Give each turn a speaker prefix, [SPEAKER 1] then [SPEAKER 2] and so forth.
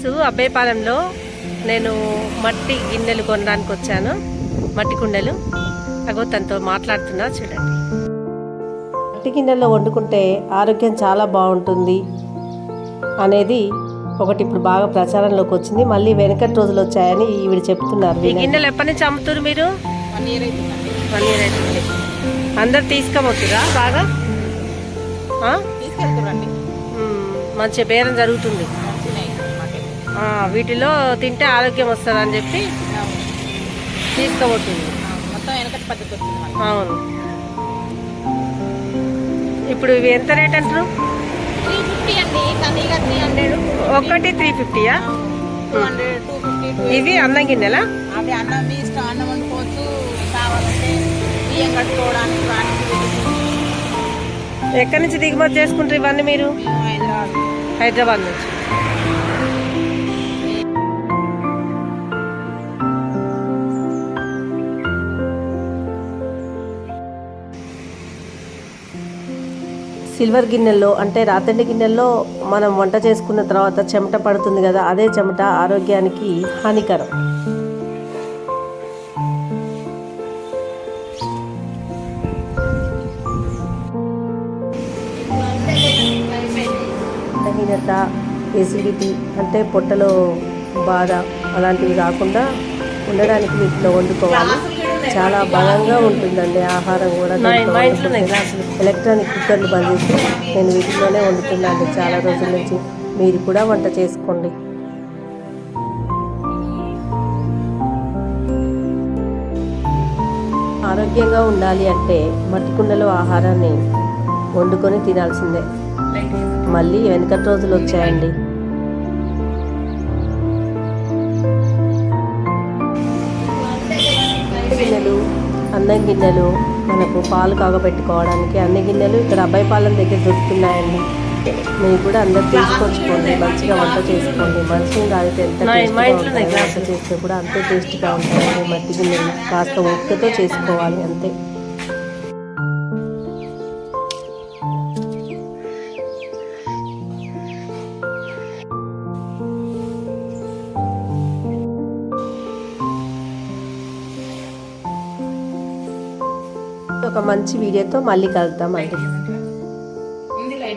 [SPEAKER 1] Friends, అబ్బేపాలెంలో నేను మట్టి గిన్నెలు కొనడానికి వచ్చాను. మట్టి కుండలు అగో తనతో మాట్లాడుతున్నా చూడండి. మట్టి గిన్నెల్లో వండుకుంటే ఆరోగ్యం చాలా బాగుంటుంది అనేది ఒకటి ఇప్పుడు బాగా ప్రచారంలోకి వచ్చింది. మళ్ళీ వెనకటి రోజులు వచ్చాయని ఈవిడ చెప్తున్నారు. ఈ గిన్నెలు ఎప్పటి నుంచి అమ్ముతారు మీరు?
[SPEAKER 2] 1 year అవుతుంది.
[SPEAKER 1] 1 year అవుతుంది. అందరు తీసుకోబోతురా? బాగా
[SPEAKER 2] తీసుకెళ్తారండి.
[SPEAKER 1] మంచి బేరం జరుగుతుంది. వీటిలో తింటే ఆరోగ్యం వస్తుంది అని చెప్పి తీసుకోబోతుంది.
[SPEAKER 2] మొత్తం వెనకటి పద్ధతి వచ్చింది.
[SPEAKER 1] అవును. ఇప్పుడు ఇవి ఎంత రేట్ అంటారు?
[SPEAKER 2] 350 అండి. కనీగా 300.
[SPEAKER 1] ఒక్కటి 350యా?
[SPEAKER 2] 200, 250.
[SPEAKER 1] ఇవి అన్నం గిన్నెలా?
[SPEAKER 2] అవి అన్నం మీ ఇష్టం, అన్నం వండుకోవచ్చు. కావాలంటే బియ్యం కట్టుకోవడానికి వానికి.
[SPEAKER 1] ఎక్కడి నుంచి దిగుమతి చేసుకుంటారు ఇవన్నీ మీరు? హైదరాబాద్ నుంచి. సిల్వర్ గిన్నెల్లో అంటే రాతండి గిన్నెల్లో మనం వంట చేసుకున్న తర్వాత చెమట పడుతుంది కదా, అదే చెమట ఆరోగ్యానికి హానికరం. బలహీనత, ఎసిడిటీ అంటే పొట్టలో బాధ అలాంటివి కాకుండా ఉండడానికి వీటిలో వండుకోవాలి. చాలా బలంగా ఉంటుందండి ఆహారం కూడా. ఎలక్ట్రానిక్ కుక్కర్లు బంద్ చేసి నేను వీటిలోనే వండుతున్నాను చాలా రోజుల నుంచి. మీరు కూడా వంట చేసుకోండి. ఆరోగ్యంగా ఉండాలి అంటే మట్టి కుండలో ఆహారాన్ని వండుకొని తినాల్సిందే. మళ్ళీ వెనకటి రోజులు వచ్చాయండి. గిన్నెలు, అన్నం గిన్నెలు, మనకు పాలు కాగబెట్టుకోవడానికి అన్ని గిన్నెలు ఇక్కడ అబ్బాయిపాలెం దగ్గర దొరుకుతున్నాయండి. మీరు కూడా అందరు తీసుకొచ్చుకోండి, మంచిగా వంట చేసుకోండి. మంచిగా తాగితే ఎంత వంట చేస్తే కూడా అంతే టేస్ట్గా ఉంటాయండి. మట్టి గిన్నెలు కాస్త ఓపికతో చేసుకోవాలి అంతే. ఒక మంచి వీడియోతో మళ్ళీ కలుద్దాం అండి.